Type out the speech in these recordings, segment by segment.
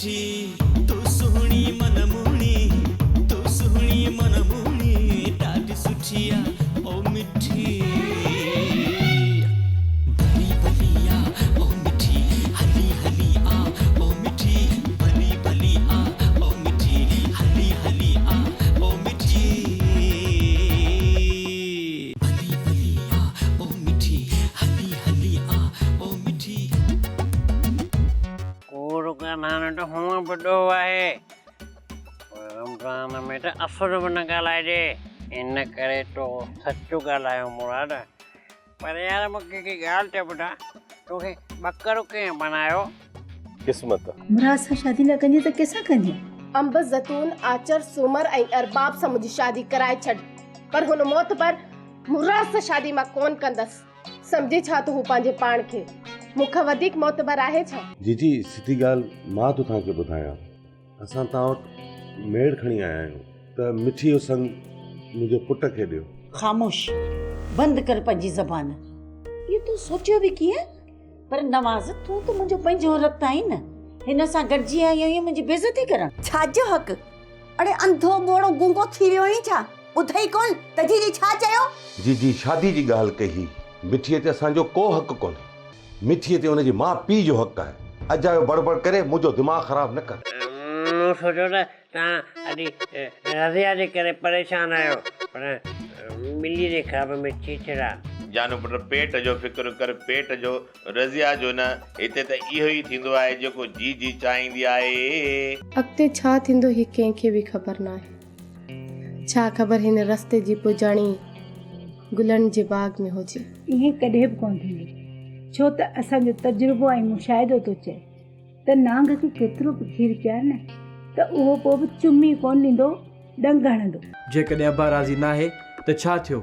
मिठी तू सुहणी मनमुनी तू सुहणी मनमुनी ॾाढी सुठिया ओ मिठी भली भली आ ओ मिठी हली हली आ ओ मिठी भली भली आ ओ मिठी हली हली आ ओ मिठी भली भली आ ओ मिठी हली हली आ ओ मिठी कूड़ ॻाल्हाइण त हूअं ॿुधो आहे रमज़ान में त असुर बि न ॻाल्हाइजे इन करे तो सचो ॻाल्हायो मुराद पर यार मूंखे हिकु ॻाल्हि त ॿुधा तोखे ॿकरो कीअं बनायो क़िस्मत मुराद सां शादी न कंदी त कंहिंसां कंदी अंब ज़ैतून आचर सूमर ऐं अरबाब सां मुंहिंजी शादी कराए छॾ पर हुन मौत पर मुराद सां शादी मां कोन कंदसि सम्झी छा तूं पंहिंजे पाण खे मूंखां वधीक मोतबर आहे छा जी सिधी ॻाल्हि मां तो तव्हांखे ॿुधायां असां तव्हां वटि मेड़ खणी आया आहियूं त मिठी जो संग मुंहिंजे पुट खे ॾियो ख़ामोश बंदि कर पंहिंजी ज़बान इहो तूं सोचियो बि कीअं पर नवाज़ तूं त मुंहिंजो पंहिंजो रत आहीं न हिन सां गॾिजी आई आहीं मुंहिंजी बेइज़ती करण छाजो हक़ अड़े अंधो ॿोड़ो गूंगो थी वियो आहीं छा ॿुधई कोन त जी छा चयो जी शादी जी ॻाल्हि कही मिठीअ ते असांजो को हक़ कोन्हे मिठीअ ते हुनजी माउ पीउ जो हक़ आहे अॼु आयो बड़बड़ करे मुंहिंजो दिमाग़ ख़राब न कर मूं सोचियो त तव्हां अॼु रज़िया जे करे परेशान आहियो पर मिली जे ख़्वाब में चीचड़ा जानू पुट पेट जो फिक्र कर पेट जो रज़िया जो न हिते त इहो ई थींदो आहे जेको जी चाहींदी आहे अॻिते छा थींदो ही कंहिंखे बि ख़बर न आहे छा ख़बर हिन रस्ते जी पुॼाणी गुलनि जे बाग में हुजे इहे कॾहिं बि कोन थींदी छो त असांजो तजुर्बो ऐं मुशाहिदो थो चए त नांग खे केतिरो बि खीर पिया न त उहो पोइ बि चुमी कोन ॾींदो डंग हणंदो जेकॾहिं अब्बा राज़ी न आहे त छा थियो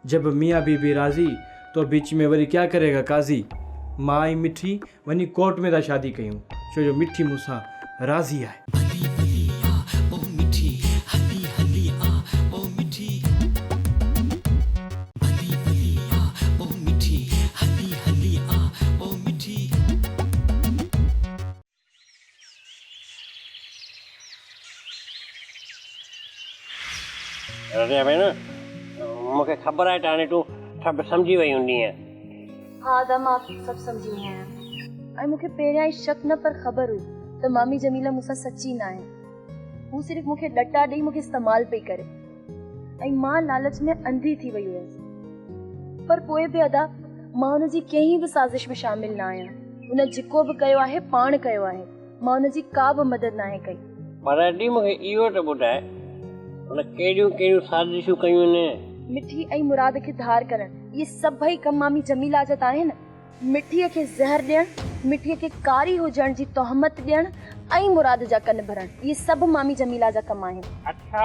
जब मियाँ बीबी राज़ी तो बीच में वरी क्या करेगा काज़ी मां ऐं मिठी वञी कोर्ट में था शादी कयूं छो जो मिठी मूंसां राज़ी आहे भली भली आ ओ मिठी हली हली आ ओ मिठी भली भली आ ओ मिठी हली हली आ ओ मिठी रज़िया भेण मूंखे ख़बर आहे त हाणे तूं सभु सम्झी वई हूंदी हा त मां सभु सम्झी वई आहियां ऐं मूंखे पहिरियां ई शक न पर ख़बर हुई त मामी जमीला मूंसां सची न आहे हू सिर्फ़ु मूंखे लटा ॾेई मूंखे इस्तेमालु पई करे ऐं मां लालच में अंधी थी वई हुयसि पर पोइ बि अदा मां हुनजी कंहिं बि साज़िश में शामिल न आहियां हुन जेको बि कयो आहे पाण कयो आहे मां हुनजी का बि मदद न आहे कई पर अॼु मूंखे इहो त ॿुधाए हुन कहिड़ियूं साज़िशूं कयूं आहिनि मिठी ऐं मुराद खे धार करण इहे सभई कम मामी जमीला जा त आहिनि मिठीअ खे ज़हर ॾियण मिठीअ खे कारी हुजण जी तोहमत ॾियण ऐं मुराद जा कन भरण इहे सभु मामी जमीला जा कम आहिनि अच्छा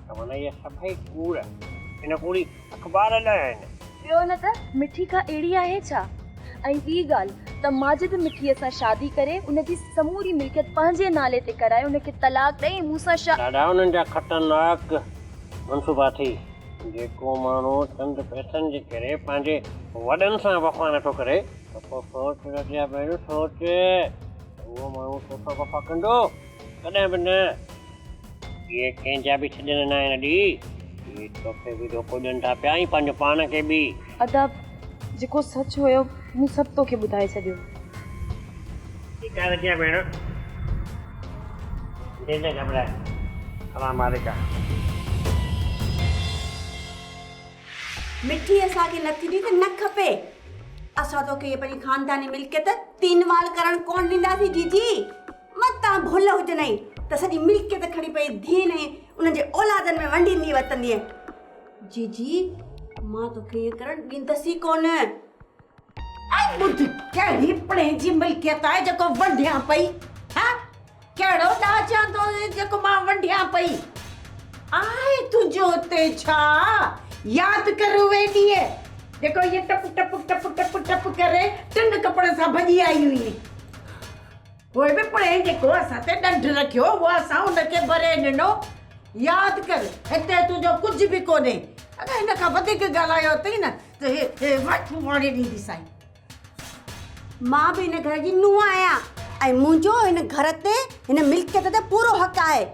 त माना इहे सभई कूड़ हिन पूरी अख़बार लाइ आहिनि ॿियो न त मिठी का अहिड़ी आहे छा ऐं ॿी ॻाल्हि त माजिद मिठीअ सां शादी करे उनजी समूरी मिल्कियत पंहिंजे नाले ते कराए उनखे तलाक ॾेई मूंसां ॾाढा उन्हनि जा ख़तरनाक मनसूबा थी जेको माण्हू चंद पैसनि जे करे पंहिंजे वॾनि सां वफ़ा नथो करे त पोइ सोच रज़िया भेण सोच उहो माण्हू तोसां वफ़ा कंदो कॾहिं बि न इहे कंहिंजा बि छॾनि न आहिनि अॼु इहे तोखे बि धोखो ॾियनि था पिया ऐं पंहिंजो पाण खे बि अदब जेको सच हुयो मूं सभु तोखे ॿुधाए छॾियो ठीकु आहे रज़िया भेण दिलि न घबराए सलाम वालेकुम मिठी असांखे न थींदी त न खपे असां तोखे इहे पंहिंजी ख़ानदानी मिल्कियत 3 वाल करणु कोन ॾींदासीं जीजी मत तव्हां भुल हुजनि त सॼी मिल्कियत खणी पई धीअ ऐं उन्हनि जे औलादनि में वंडींदी वतंदीअ जीजी मां तोखे इहे करणु ॾींदसि कोन ऐं ॿुध कहिड़ी पंहिंजी मिल्कियत आहे जेको वंडियां पई हा कहिड़ो ॾाचां तो जेको मां वंडियां पई आहे तुंहिंजो हुते छा यादि कर उहे ॾींहं जेको इहे टप टप टप टप टप करे 3 कपिड़े सां भॼी आई हुई उहे बि पढ़े जेको असां ते ॾंढ रखियो उहो असां हुनखे भरे ॾिनो यादि कर हिते तुंहिंजो कुझु बि कोन्हे अगरि हिन खां वधीक ॻाल्हायो अथई न त हे वठ वाणी ॾींदी साईं मां बि हिन घर जी नुंहुं आहियां ऐं मुंहिंजो हिन घर ते हिन मिल्कियत ते पूरो हक़ आहे।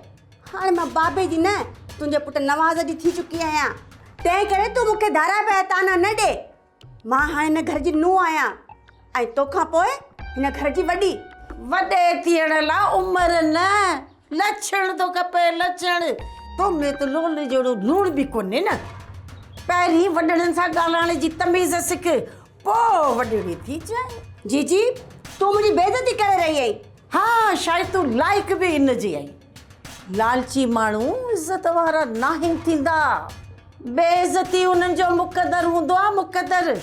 हाणे मां बाबे जी न तुंहिंजे पुटु नवाज़ जी थी चुकी आहियां, तंहिं करे तूं मूंखे धारा पिया ताना न ॾे। मां हाणे हिन घर जी नूंहुं आहियां ऐं तोखां पोइ हिन घर जी वॾी। वॾे थियण लाइ उमिरि न, लछण थो खपे, लछण। तो में त लोल जहिड़ो लूण बि कोन्हे न। पहिरीं वॾड़नि सां ॻाल्हाइण जी तमीज़ सिख, पोइ वॾड़ी थी जाए। जीजी तूं मुंहिंजी बेइज़ती करे रही आहीं। हाँ, शायदि तूं लाइक़ बि इन जी आई। लालची माण्हू इज़त वारा नाहिन थींदा। बेइज़ती उन्हनि जो मुक़दर हूंदो आहे, मुक़दर।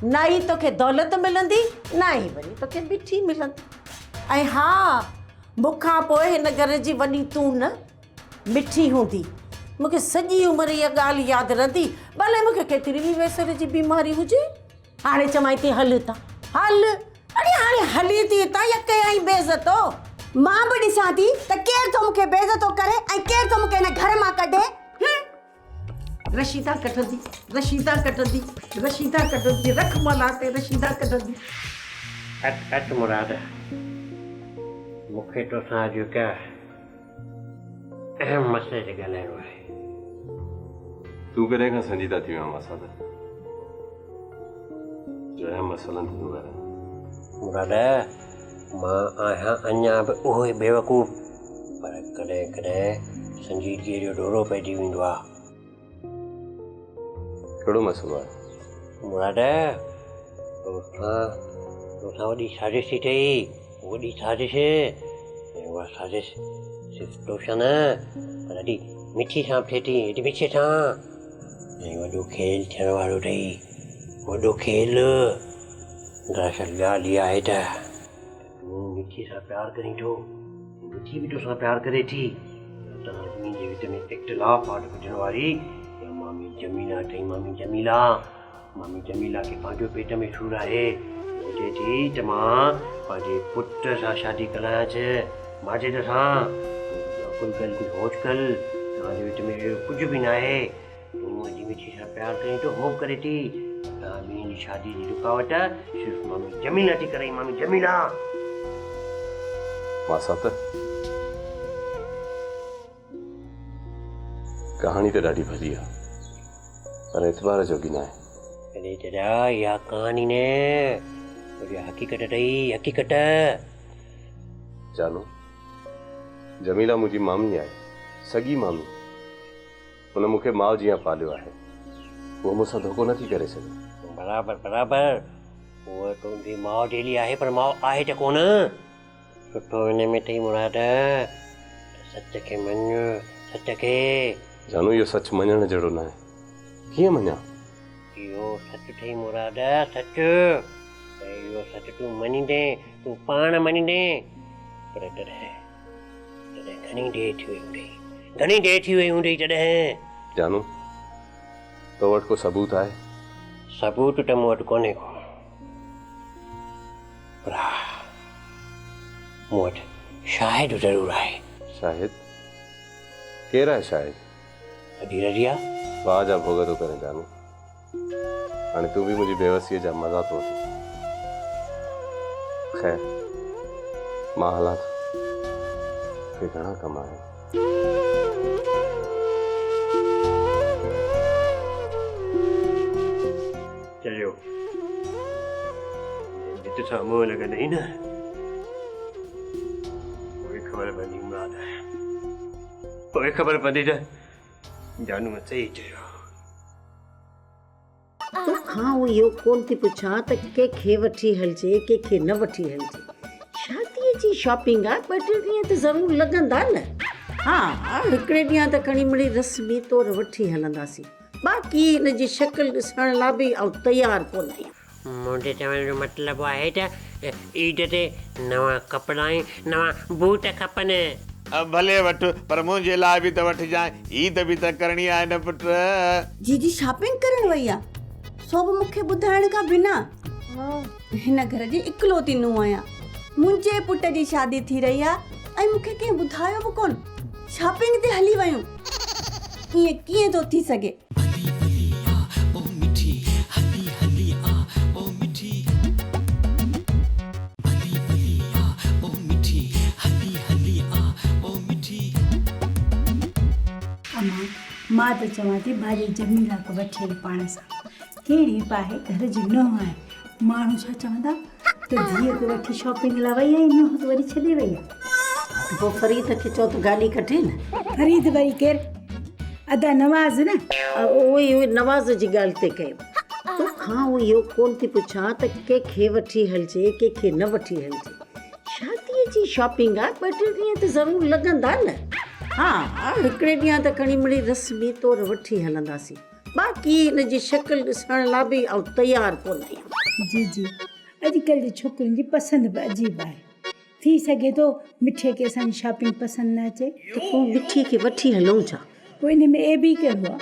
ना ई तोखे दौलत मिलंदी, ना ई वरी तोखे मिठी मिलंदी। ऐं हा, मूंखां पोइ हिन घर जी वॾी तूं न मिठी हूंदी। मूंखे सॼी उमिरि इहा ॻाल्हि यादि रहंदी, भले मूंखे केतिरी बि वेसर जी बीमारी हुजे। हाणे चवां थी हल था, हल। अरे हाणे हली थी था या कयां बेइज़तो? मां बि ॾिसां थी त केरु थो मूंखे बेइज़तो करे ऐं केरु थो मूंखे हिन घर मां कढे। रशीदा कटंदी, रशीदा कटंदी, रशीदा कटंदी, रख मला ते रशीदा कटंदी। हट मुराद, मूंखे तोसां अॼु हिकु अहम मसइले ते ॻाल्हाइणो आहे। तूं कॾहिं खां संजीदा थी वियो आहे मसाद? जो अहम मसइलनि ते तूं ॻाल्हाए। मुराद, मां आहियां अञा बि उहो ई बेवकूफ़, पर कॾहिं कॾहिं संजीदगीअ जो दौरो पइजी वेंदो आहे। कहिड़ो मसइलो आहे? मुराद, तोसां वॾी साज़िश थी ठही, वॾी साज़िश। ऐं उहा साज़िश सिर्फ़ु तोसां न, पर ॾाढी मिठी सां थिए थी, हेॾी मिठे सां। ऐं वॾो खेल थियण वारो अथई, वॾो खेल। दरअसल ॻाल्हि इहा आहे त तूं मिठी सां प्यारु करीं थो, मिठी बि तोसां प्यारु करे थी। तव्हां जे विच में इख़्तिलाफ़ आहे विझण वारी मामी जमीला अथई। मामी जमीला खे पंहिंजो पेट में सूरु आहे। चए थी त मां पंहिंजे पुट सां शादी करायांसि, माजिद सां। कुल कल कुझु होश कल, तव्हांजे विच में अहिड़ो कुझु बि न आहे। तूं मुंहिंजी मिठी सां प्यारु करीं थो, हो करे थी। तव्हां ॿिन्हिनि जी शादी जी रुकावट सिर्फ़ु मामी जमीला थी करे। मामी जमीला मासात, कहाणी त ॾाढी भली आहे, पर एतबार जोगी न आहे। अरे दादा, इहा कहानी न, इहा हक़ीक़त अथई, हक़ीक़त। जानू, जमीला मुंहिंजी मामी आहे, सॻी मामी। हुन मूंखे माउ जीअं पालियो आहे, उहो मूंसां धोखो नथी करे सघे। बराबरि। उहा तुंहिंजी माउ जहिड़ी आहे, पर माउ आहे त कोन। सुठो हिन में अथई मुराद, सच खे मञ, सच खे। जानू, इहो सच मञण जहिड़ो न आहे। कीअं मञा? इहो सच अथई मुराद, सच। इहो सच तूं मञींदे, तूं पाण मञींदे, पर तॾहिं घणी देरि थी वई हूंदी, तॾहिं। जानू, तो वटि को सबूत आहे? सबूत त मूं वटि कोन्हे को, पर मूं वटि शाहिद ज़रूरु आहे। शाहिद? केरु आहे शाहिद? अॼु रज़िया। वाह जा भोग थो करे जानू। हाणे तूं बि मुंहिंजी बेवसीअ जा मज़ा थो वठी। ख़ैर, मां हलां थो, मूंखे घणा कम आहिनि। चलियो, जिते सां मुंहुं लॻंदई न, पोइ ख़बर पवंदी मुराद। पोइ ख़बर पवंदी त जानू सही चयो। तोखां इहो कोन थी पुछां त कंहिंखे वठी हलिजे, कंहिंखे न वठी हलिजे। शादीअ जी शॉपिंग आहे, 2-3 ॾींहं त ज़रूरु लॻंदा न। हा, हिकिड़े ॾींहं त खणी मिड़ी रस्मी तौर वठी हलंदासीं। बाक़ी हिन जी शक्ल ॾिसण लाइ बि आउं तयारु कोन आहियां। मुंहिंजे चवण जो मतिलबु आहे त ईद ते नवां कपिड़ा ऐं नवां बूट खपनि। भले वठि, पर मुंहिंजे लाइ बि त वठिजांइ, ईद बि त करणी आहे न पुट। जीजी शॉपिंग करण वई आहे, सो बि मूंखे ॿुधाइण खां बिना। हिन घर जी इकलौती नूंहुं आहियां, मुंहिंजे पुट जी शादी थी रही आहे ऐं मूंखे कंहिं ॿुधायो बि कोन। शॉपिंग ते हली वयूं, ईअं कीअं थो थी सघे? ओ मां त चवां थी भाॼी जमीला खे वठी हल पाण सां। कहिड़ी पाहे घर जी नुंहुं आहे, माण्हू छा चवंदा त धीअ खे वठी शॉपिंग लाइ वई आहे, नुंहुं त वरी छॾे वई आहे। त पोइ फरीद खे चओ त गाॾी कढे न। फरीद वरी केरु? अदा नवाज़ न। उहे नवाज़ जी ॻाल्हि ते कयो। तोखां उहो इहो कोन थी पुछां त कंहिंखे वठी हलिजे कंहिंखे न वठी हलिजे। शादीअ जी शॉपिंग आहे, 2-3 ॾींहं त ज़रूरु लॻंदा न। हा हिकिड़े ॾींहं त खणी मिड़ी रस्मी तौर वठी हलंदासीं, बाक़ी हिन जी शक्ल ॾिसण लाइ बि ऐं तयारु कोन आहियां। जी जी, अॼुकल्ह जी छोकिरियुनि जी पसंदि बि अजीब आहे। थी सघे थो मिठीअ खे असांजी शॉपिंग पसंदि न अचे त पोइ मिठीअ खे वठी हलूं छा? पोइ हिन में ए बि कहिड़ो आहे?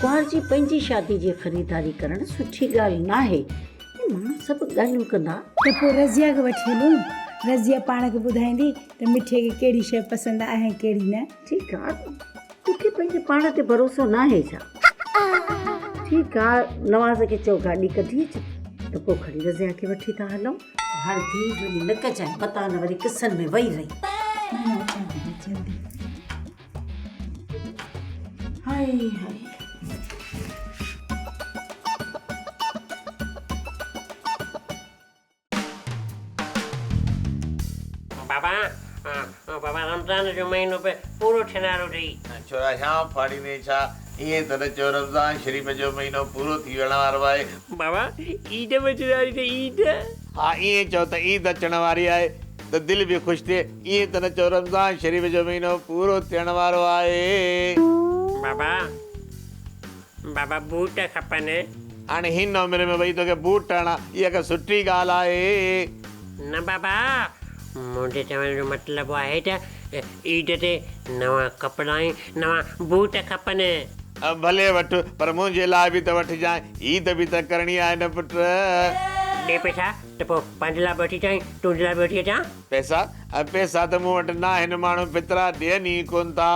कुंवार जी पंहिंजी शादी जी ख़रीदारी करणु सुठी ॻाल्हि न आहे। माण्हू सभु ॻाल्हियूं कंदा। त पोइ रज़िया खे वठी हलूं, रज़िया पाण खे ॿुधाईंदी त मिठीअ खे कहिड़ी शइ पसंदि आहे ऐं कहिड़ी न। ठीकु आहे, तोखे पंहिंजे पाण ते भरोसो न आहे छा? ठीकु आहे, नवाज़ खे चओ गाॾी कढी अचे त पोइ खणी रज़िया खे वठी था हलूं। हाणे धीउ वरी न कजांइ, पता न वरी किसनि में वही रही। जल्दी हाय हाय बाबा रमज़ान जो महीनो पे पूरो थियण वारो अथई। छोरा श्याम फाड़ींदे छा ईअं त न चयो, रमज़ान शरीफ़ जो महीनो पूरो थी वञण वारो आहे। बाबा ईद में वारी त ईद। हा ईअं चओ त ईद अचण वारी आहे त दिलि बि ख़ुशि थिए। ईअं त न चयो रमज़ान शरीफ़ जो महीनो पूरो थियण वारो आहे। बाबा बाबा बूट खपनि। हाणे हिन उमिरि में वई तोखे बूट हणा, इहा का सुठी ॻाल्हि आहे? न बाबा, मुंहिंजे चवण जो मतिलबु आहे त ईद ते नवां कपिड़ा ऐं नवां बूट खपनि। भले वठि, पर मुंहिंजे लाइ बि त वठिजांइ, ईद बि त करणी आहे न पुट। ॾे पैसा त पोइ पंहिंजे लाइ बि वठी अचां, तुंहिंजे लाइ बि वठी अचां। पैसा त मूं वटि न आहिनि, माण्हू फितरा ॾियनि ई कोन था।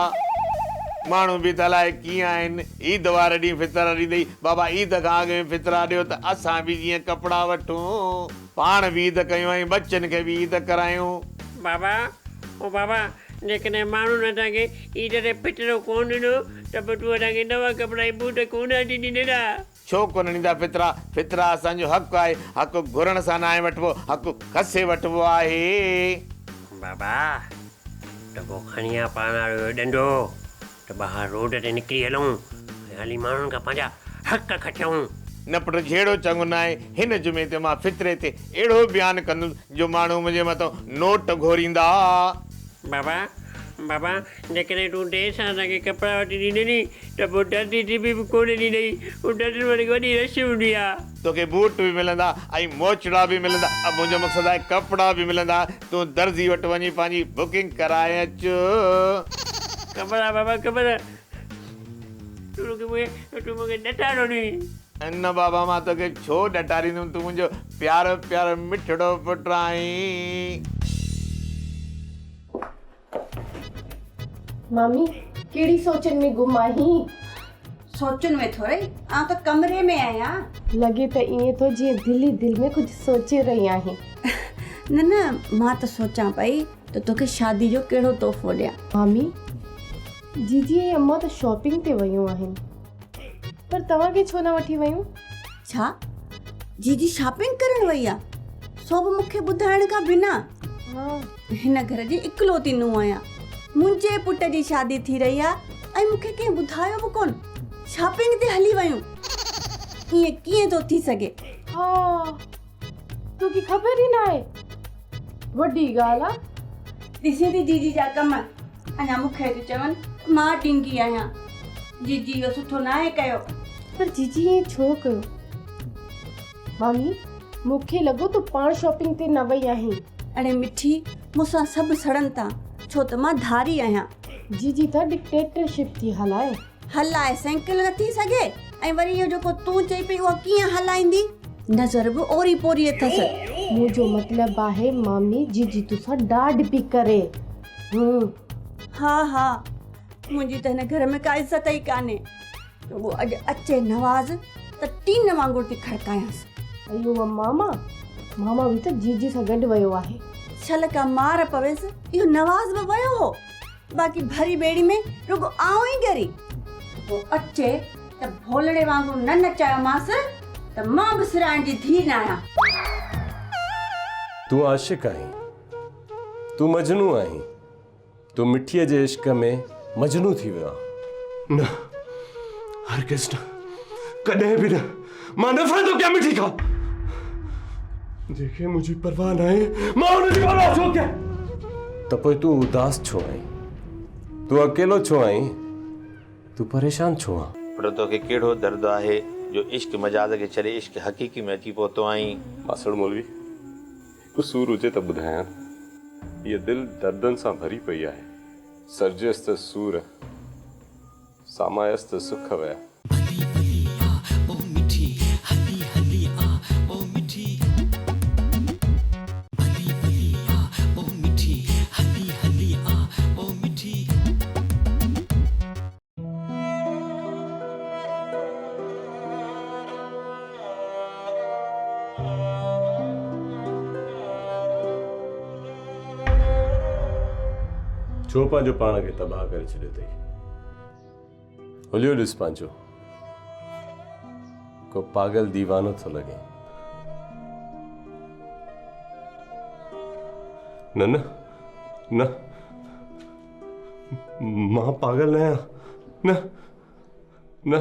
माण्हू बि त अलाए कीअं आहिनि, ईद वारे ॾींहुं फितरा ॾींदई। बाबा ईद खां अॻु में फितरा ॾियो त असां बि जीअं कपिड़ा वठूं, पाण बि ईद कयूं ऐं बच्चनि खे बि ईद करायूं। बाबा जेकॾहिं माण्हू न तव्हांखे ईद ते फितरो कोन ॾिनो त पोइ तूं असांखे नवां कपिड़ा ऐं बूट कोन अची ॾींदा। छो कोन ॾींदा फितरा? फितरा असांजो हक़ु आहे। हक़ु घुरण सां न आहे वठिबो, हक़ु खसे वठिबो आहे। बाबा त पोइ खणी आ पाण वारो ॾंडो त ॿाहिरि रोड ते निकिरी हलूं ऐं हली माण्हुनि खां पंहिंजा हक़ खटियूं। न पुट जहिड़ो चङो न आहे। हिन जुमे ते मां फितरे ते अहिड़ो बयानु कंदुमि जो माण्हू मुंहिंजे मथां नोट घोरींदा। बाबा जेकॾहिं तूं देरि सां असांखे कपिड़ा वठी ॾींदे त पोइ डरदी थी बि कोन ॾींदई। डरनि वारी वॾी रश हूंदी आहे। तोखे बूट बि मिलंदा ऐं मोचड़ा बि मिलंदा। मुंहिंजो मक़सदु आहे कपिड़ा बि मिलंदा। तूं दर्जी वटि वञी पंहिंजी बुकिंग कराए अचु। कपिड़ा बाबा कपिड़ा तूं मूंखे ॾटारो ॾी। न बाबा, मां तोखे छो ॾटारींदुमि? तूं मुंहिंजो प्यारो प्यारो मिठड़ो पुटु आहीं। मामी कहिड़ी सोचनि में गुम आहीं? सोचनि में थोरे, आउं त कमरे में आहियां। लॻे त ईअं थो जीअं दिल में कुझु सोचे रही आहीं। न मां त सोचां पई त तोखे शादी जो कहिड़ो तोहफ़ो ॾियां। मामी जीजी ऐं अम्मा त शॉपिंग ते वयूं आहिनि, पर तव्हांखे छो न वठी वयूं? छा जीजी शॉपिंग करण वई आहे? सो बि मूंखे ॿुधाइण खां बिना। हिन घर जी इकलौती नुंहुं आहियां। मुंहिंजे पुट जी शादी थी रही आहे ऐं मूंखे कंहिं ॿुधायो बि कोन। शॉपिंग ते हली वयूं, ईअं कीअं थो थी सघे? हा तोखे ख़बर ई न आहे, वॾी ॻाल्हि आहे। ॾिसी थी जीजी जा कम, अञा मूंखे थी चवनि मां टिंगी आहियां। जीजी इहो सुठो न आहे कयो। पर जीजी ईअं छो कयो? मामी मूंखे लॻो तूं पाण शॉपिंग ते न वई आहीं। अड़े मिठी, मूंसां सभु सड़नि था, छो त मां धारी आहियां। जीजी त डिक्टेटरशिप थी हलाए। हलाए साइकिल न थी सघे ऐं वरी इहो जेको तूं चई पई उहा कीअं हलाईंदी? नज़र बि ओरी पोरी अथसि। मुंहिंजो मतिलबु आहे मामी जीजी तोसां ॾाढ पई करे। हा मुंहिंजी त हिन घर में का इज़त ई कान्हे। वो अॼु अचे नवाज़ त टीन वांगुरु थी खड़कायांसि। अयो मामा बि त जीजी सां गॾु वियो आहे। छल का मार पवेसि, इहो नवाज़ बि वियो हो, बाक़ी भरी ॿेड़ी में रुगो आऊं ई ॻरी। पोइ अचे त भोलड़े वांगुरु न नचायोमांसि त मां बि सिराइण जी धीउ न आहियां। तूं आशिक़ आहीं, तूं मजनू आहीं, तूं मिठीअ जे इश्क में मजनू थी वियो आहे। न हरगिज़ न, कॾहिं बि न। मां नफ़रत थो कयां मिठी खां। जेके मुंहिंजी परवाह न आहे मां हुनजी परवाह छो कयां? त पोइ तूं उदास छो आहीं? तूं अकेलो छो आहीं? तूं परेशान छो आहीं? पर तोखे कहिड़ो दर्द आहे जो इश्क मजाज खे छॾे इश्क हक़ीक़ी में अची पहुतो आहीं? मासड़ मौलवी, कसूर हुजे त ॿुधायां। हीअ दिलि दर्दनि सां भरी पई आहे। सर्जियसि त सूर, सामायसि त सुख विया। ओ मिठी हली हली आ ओ मिठी भली भली आ ओ मिठी हली हली आ ओ मिठी। छो पंहिंजो पाण खे तबाह करे छॾियो अथई? हुलियो ॾिस पंहिंजो, को पागल दीवानो थो लॻे। न न न, मां पागल न आहियां। न न,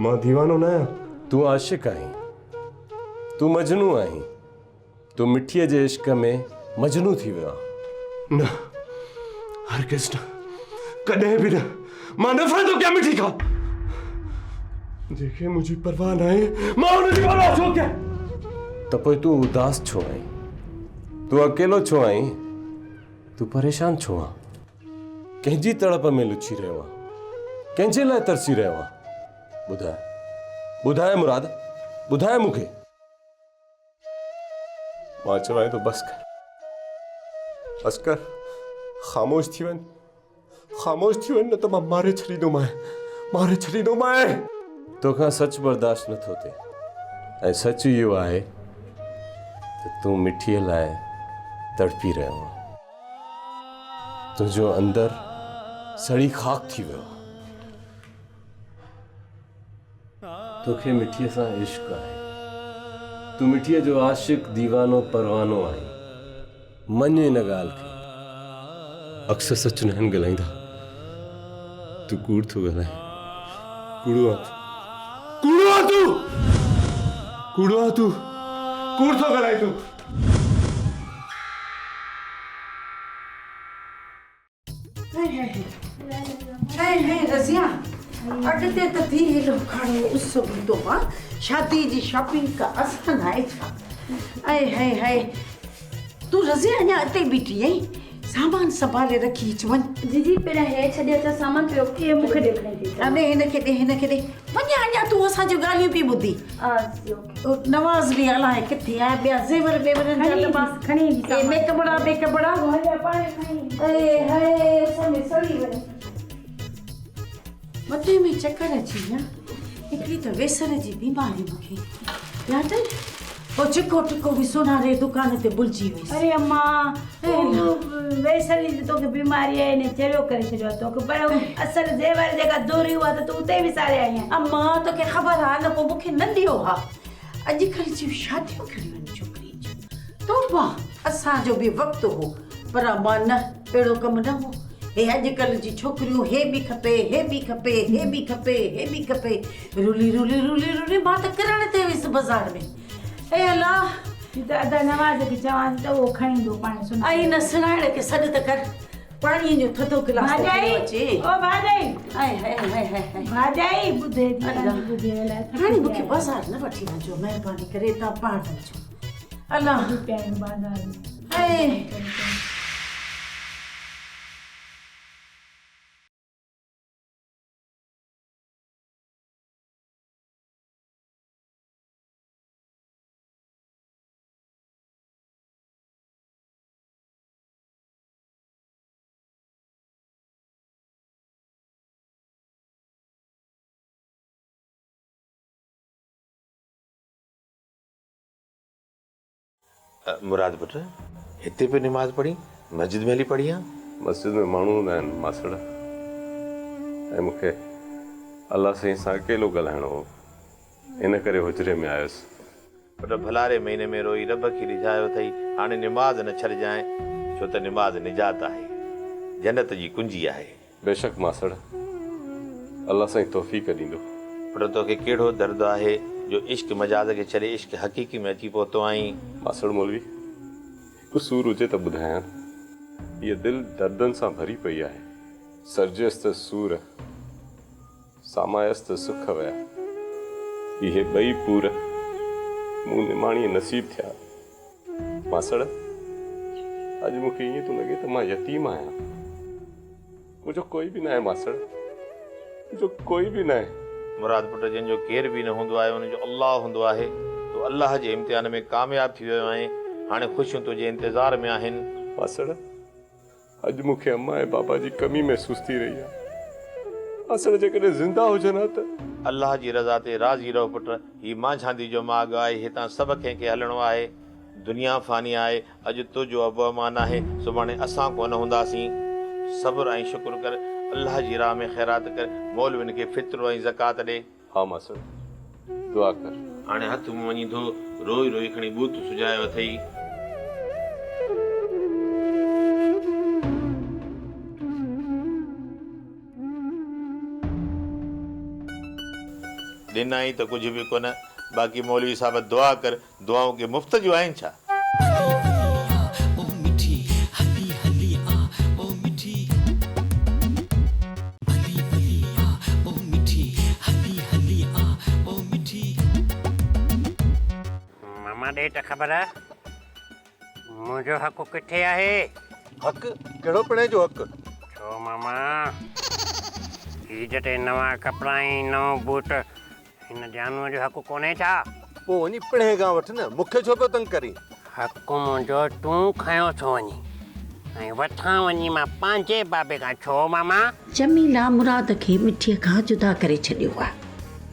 मां दीवानो न आहियां। तूं आशिक़ आहीं, तूं मजनू आहीं, तूं मिठीअ जे इश्क में मजनू थी वियो आहे। न हरगिज़ न, कॾहिं बि न। मां नफ़रत थो कयां मिठी खां। जेके मुंहिंजी परवाह न आहे मां हुनजी परवाह छो कयां? त पोइ तूं उदास छो आहीं? तूं अकेलो छो आहीं? तूं परेशान छो आहीं? कंहिंजी तड़प में लुची रहियो आहे? कंहिंजे लाइ तरसी रहियो आहे? ॿुधाए ॿुधाए मुराद, ॿुधाए मूंखे। मां चवां थो बस कर, बस कर, ख़ामोश थी वञ, ख़ामोश थी वञ, न त मां मारे छॾींदोमांइ, मारे छॾींदोमांइ। तोखां सच बर्दाश्त नथो थिए, ऐं सच इहो आहे त तूं मिठीअ लाइ तड़पी रहियो आहे। तुंहिंजो अंदरि सड़ी खाक थी वियो। तोखे मिठीअ सां इश्क आहे। तूं मिठीअ जो आशिक़ दीवानो परवानो आहीं। मञ इन ॻाल्हि खे। अक्सर सच न आहिनि ॻाल्हाईंदा। तूं कूड़ थो ॻाल्हाए। कूड़ो आहे तूं, कूड़ो आहे तूं, कूड़ो आहे तूं, कूड़ थो ॻाल्हाए तूं। रज़िया, अॻिते त थी हेॾो खड़ो उस हूंदो आहे। शादी जी शॉपिंग का आसान आहे छा? ऐं हाय हाय, तूं रज़िया अञा हिते बीठी आहीं? सामान संभाले रखी अच वञ। दीदी पहिरियां हे छॾियो त सामान पियो खे मूंखे ॾेखारी थी। अने हिनखे ॾे, हिनखे ॾे। वञा अञा तूं असांजूं ॻाल्हियूं पई ॿुधी। नवाज़ बि अलाए किथे आहे? ॿिया ज़ेवर वेवरनि जा त बस खणी ईंदी। मेकअबड़ा मेकअबड़ा सड़ी वञे। मथे में चक्कर अची विया। हिकिड़ी त वेसर जी बीमारी मूंखे याद आहे। पोइ चिको टिको बि सोनारे दुकान ते भुलिजी वियसि। अरे अम्मा, वेसरी जी तोखे बीमारी आहे ने चरियो करे छॾियो आहे तोखे, पर असल ज़ेवर जेका दूरी हुआ त तूं उते विसारे आई आहीं। अम्मा तोखे ख़बर आहे न, पोइ मूंखे न ॾियो हा। अॼुकल्ह जी शादियूं करियूं आहिनि छोकिरी जूं। तौबा, असांजो बि वक़्तु हो, पर मां न, अहिड़ो कमु न हो। हे अॼुकल्ह जी छोकिरियूं हे बि खपे, हे बि खपे, हे बि खपे, हे बि खपे। रुली रुली रुली रुली मां त किरण ते वियसि बाज़ार में। ए अल्लाह, त अदा नवाज़ खे चवांसि त उहो खणी ईंदो पाण सुना। आई न सुञाणे खे सॾु त कर, पाणीअ जो थधो गिलास अचे। ओ भाॼाई, हाय हाय हाय हाय भाॼाई ॿुधे थी हाणे मूंखे बाज़ार न वठी वञिजो, महिरबानी करे तव्हां पाण वञिजो। अल्लाह बाज़ार मुराद पुट, हिते पे नमाज पढ़ी, मस्जिद में हली पढ़ी आहे? मस्जिद में माण्हू हूंदा आहिनि मासड़, ऐं मूंखे अलाह साईं सां अकेलो ॻाल्हाइणो हो, इन करे हुजरे में आयुसि। पर भलारे महीने में रोई रब खे रिझायो अथई, हाणे निमाज़ न छॾिजांइ, छो त निमाज़ निजात आहे, जन्नत जी कुंजी आहे। बेशक मासड़, अलाह साईं तौफ़ीक़ ॾींदो। पर तोखे कहिड़ो दर्द आहे जो इश्क मजाज़ खे छॾे इश्क हक़ीक़ी में अची पहुतो आहीं? मासड़ मौलवी, कसूर हुजे त ॿुधायां, हीअ दिलि दर्दनि सां भरी पई आहे। सर्जियसि त सूर, सामायसि त सुख विया, इहे ॿई पूर मूं निमाणीअ नसीब थिया। मासड़, अॼु मूंखे ईअं थो लॻे त मां यतीम आहियां। मुंहिंजो कोई बि न आहे मासड़, मुंहिंजो कोई बि न आहे। मुराद पुट, जंहिंजो केर बि न हूंदो आहे उनजो अल्लाह हूंदो आहे। तो अल्लाह जे इम्तिहान में कामयाब थी वियो आहे, हाणे ख़ुशियूं तुंहिंजे इंतज़ार में आहिनि। मासड़, अॼु मूंखे अम्मा ऐं बाबा जी कमी महसूस थी रही आहे। मासड़, जेकॾहिं ज़िंदा हुजनि हा त अल्लाह जी रज़ा ते राज़ी रहो पुट। ही मां झांदी जो माॻ आहे, हितां सभु कंहिंखे हलणो आहे। दुनिया फ़ानी आहे, अॼु तुंहिंजो अबमान आहे, सुभाणे असां कोन हूंदासीं। सब्र ऐं शुक्र कर, अल्लाह जी राह में ख़ैरात कर, मौलविन खे फितरो ऐं ज़कात ॾे। हा मासड़, दुआ कर। हाणे हथ मुंहुं वञी धो, रोई रोई खणी बूथ सुझायो अथई। ॾिनाई त कुझु बि कोन, बाक़ी मौलवी साहब दुआ कर, दुआऊं के मुफ़्त जूं आहिनि छा? ओ मिठी हली हली आ ओ मिठी भली भली आ ओ मिठी हली हली आ ओ मिठी। मामा ॾे त ख़बर, मुंहिंजो हक़ किथे आहे? हक़ कहिड़ो पिणे जो हक़? छो मामा, ईद ते नवां कपिड़ा ऐं नओं बूट, हिन जानूअ जो हक़ कोन्हे छा? पोइ वञी पिणे खां वठि न, मूंखे छो पियो तंग करी? हक़ मुंहिंजो तूं खयो छो वञी, ऐं वठां वञी मां पंहिंजे बाबे खां। छो मामा? जमीला मुराद खे मिठीअ खां जुदा करे छॾियो आहे।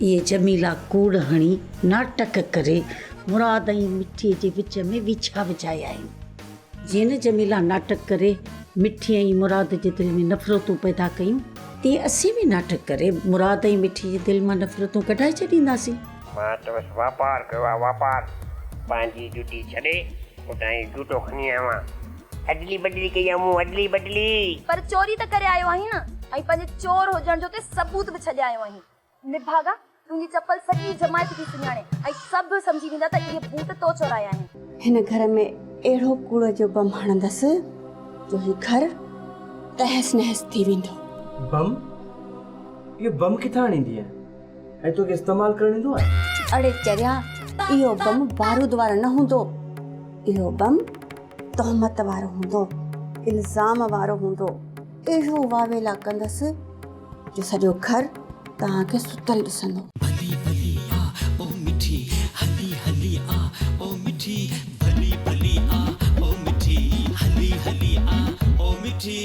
इहे जमीला कूड़ हणी नाटक करे मुराद ऐं मिठीअ जे विच में विछा विछाया आहिनि। जीअं न जमीला नाटक करे मिठी ऐं मुराद जे दिलि में नफ़रतूं पैदा कयूं, तीअं असीं बि नाटक करे मुराद ऐं मिठी जी दिलि मां नफ़रतूं कढाए छॾींदासीं। मां त बसि वापारु कयो आहे, वापारु। पंहिंजी ड्यूटी छॾे उतां जूतो खणी आयो आहियां। अदली बदली कई आहे मूं, अदली बदली। पर चोरी त करे आयो आहीं न, ऐं पंहिंजे चोर हुजण जो ते सबूत बि छॾे आयो आहीं। निभागा, तुंहिंजी चप्पल सॼी जमायत थी सुञाणे, ऐं सभु सम्झी वेंदा त इहे बूट तो चोराया आहिनि। हिन घर में अहिड़ो कूड़ जो बम हणंदसि जो ही घर तहस नहस थी वेंदो। बम? इहो बम किथां आणींदी आहे ऐं तोखे इस्तेमालु करणु ईंदो आहे? अड़े चरिया, इहो बम बारूद वारो न हूंदो, इहो बम तहमत वारो हूंदो, इल्ज़ाम वारो हूंदो। अहिड़ो वावेला कंदसि जो सॼो घर तव्हांखे सुतल ॾिसंदो। भली भली आ ओ मिठी हली हली आ ओ मिठी भली भली आ ओ मिठी हली हली आ ओ मिठी।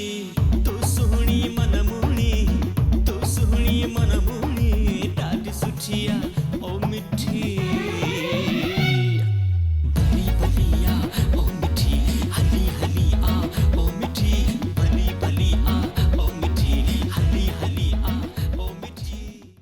तो सुहिणी मन मूणी, तो सुहिणी मन मूणी, ॾाढी सुठी आ